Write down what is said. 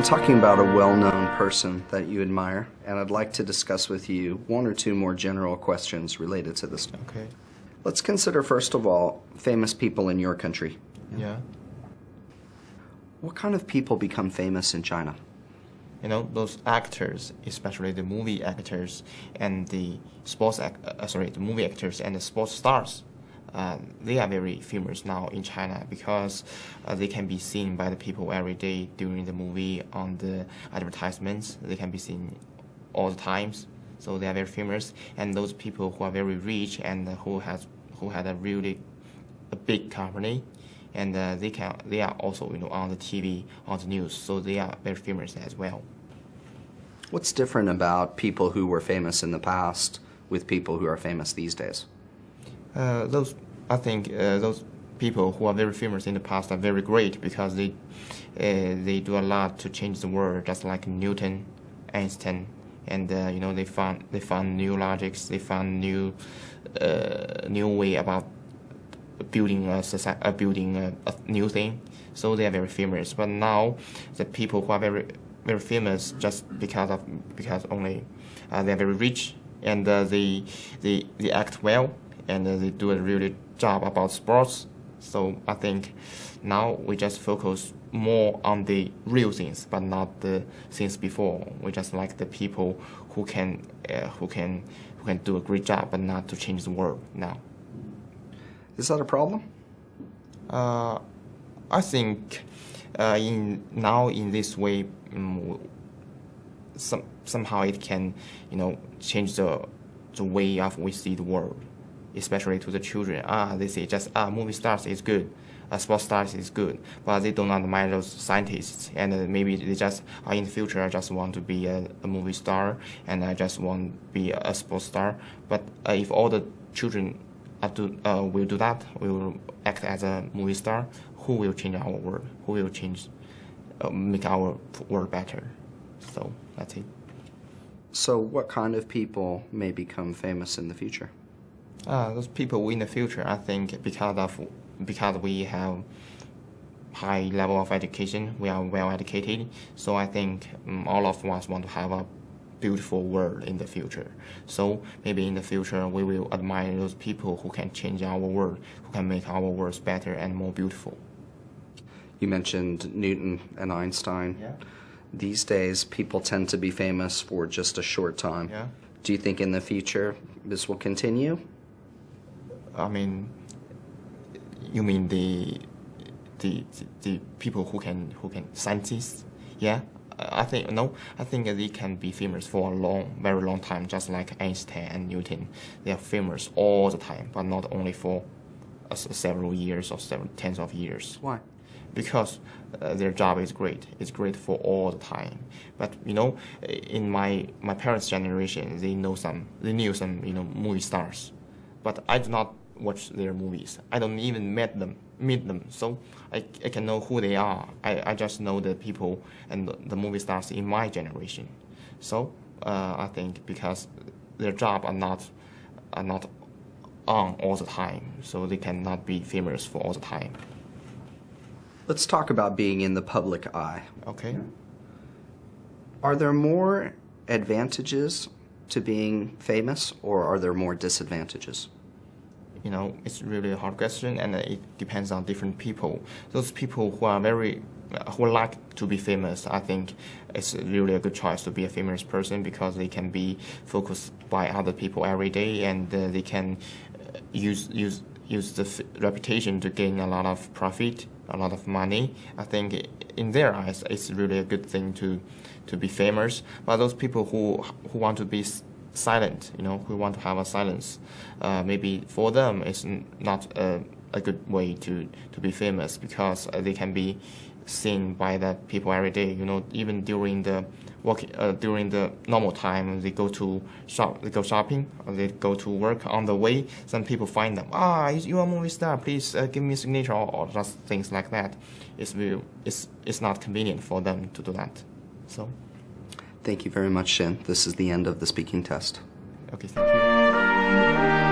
talking about a well-known person that you admire, and I'd like to discuss with you one or two more general questions related to this. Okay. Let's consider, first of all, famous people in your country. Yeah. What kind of people become famous in China? You know, those actors, especially the movie actors and the the movie actors and the sports stars, they are very famous now in China because they can be seen by the people every day during the movie, on the advertisements. They can be seen all the times, so they are very famous. And those people who are very rich and who had a really big company, and they are also on the TV, on the news, so they are very famous as well. What's different about people who were famous in the past with people who are famous these days? I think those people who are very famous in the past are very great because they do a lot to change the world, just like Newton, Einstein, and they found new logics, they found new way about building a new thing. So they are very famous. But now the people who are very very famous just because only they're very rich, and they act well, and they do a really job about sports. So I think now we just focus more on the real things, but not the things before. We just like the people who can do a great job, but not to change the world now. Is that a problem? I think in this way, somehow it can change the way of we see the world, especially to the children. They say just movie stars is good, sports stars is good, but they don't admire those scientists, and maybe they just in the future I just want to be a movie star, and I just want to be a sports star. But if all the children will do that, we will act as a movie star, who will change our world? Who will make our world better? So that's it. So what kind of people may become famous in the future? Those people in the future, I think, because we have high level of education, we are well educated. So I think all of us want to have a beautiful world in the future. So maybe in the future we will admire those people who can change our world, who can make our world better and more beautiful. You mentioned Newton and Einstein. Yeah. These days, people tend to be famous for just a short time. Yeah. Do you think in the future this will continue? I mean, you mean the people who can scientists? Yeah. I think they can be famous for a very long time, just like Einstein and Newton. They are famous all the time, but not only for several years or several tens of years. Why? Because their job is great. It's great for all the time. But in my parents' generation, they knew some movie stars, but I do not watch their movies. I don't even meet them, so I can know who they are. I just know the people and the movie stars in my generation. So I think because their job are not on all the time, so they cannot be famous for all the time. Let's talk about being in the public eye. Okay. Are there more advantages to being famous, or are there more disadvantages? It's really a hard question, and it depends on different people. Those people who like to be famous, I think it's really a good choice to be a famous person because they can be focused by other people every day, and they can use the reputation to gain a lot of profit, a lot of money. I think in their eyes, it's really a good thing to be famous. But those people who want to be silent, who want to have a silence, maybe for them it's not a good way to be famous because they can be seen by the people every day. Even during the normal time, they go shopping, or they go to work. On the way, some people find them. You are a movie star. Please give me a signature, or just things like that. It's not convenient for them to do that. So. Thank you very much, Shin. This is the end of the speaking test. Okay, thank you.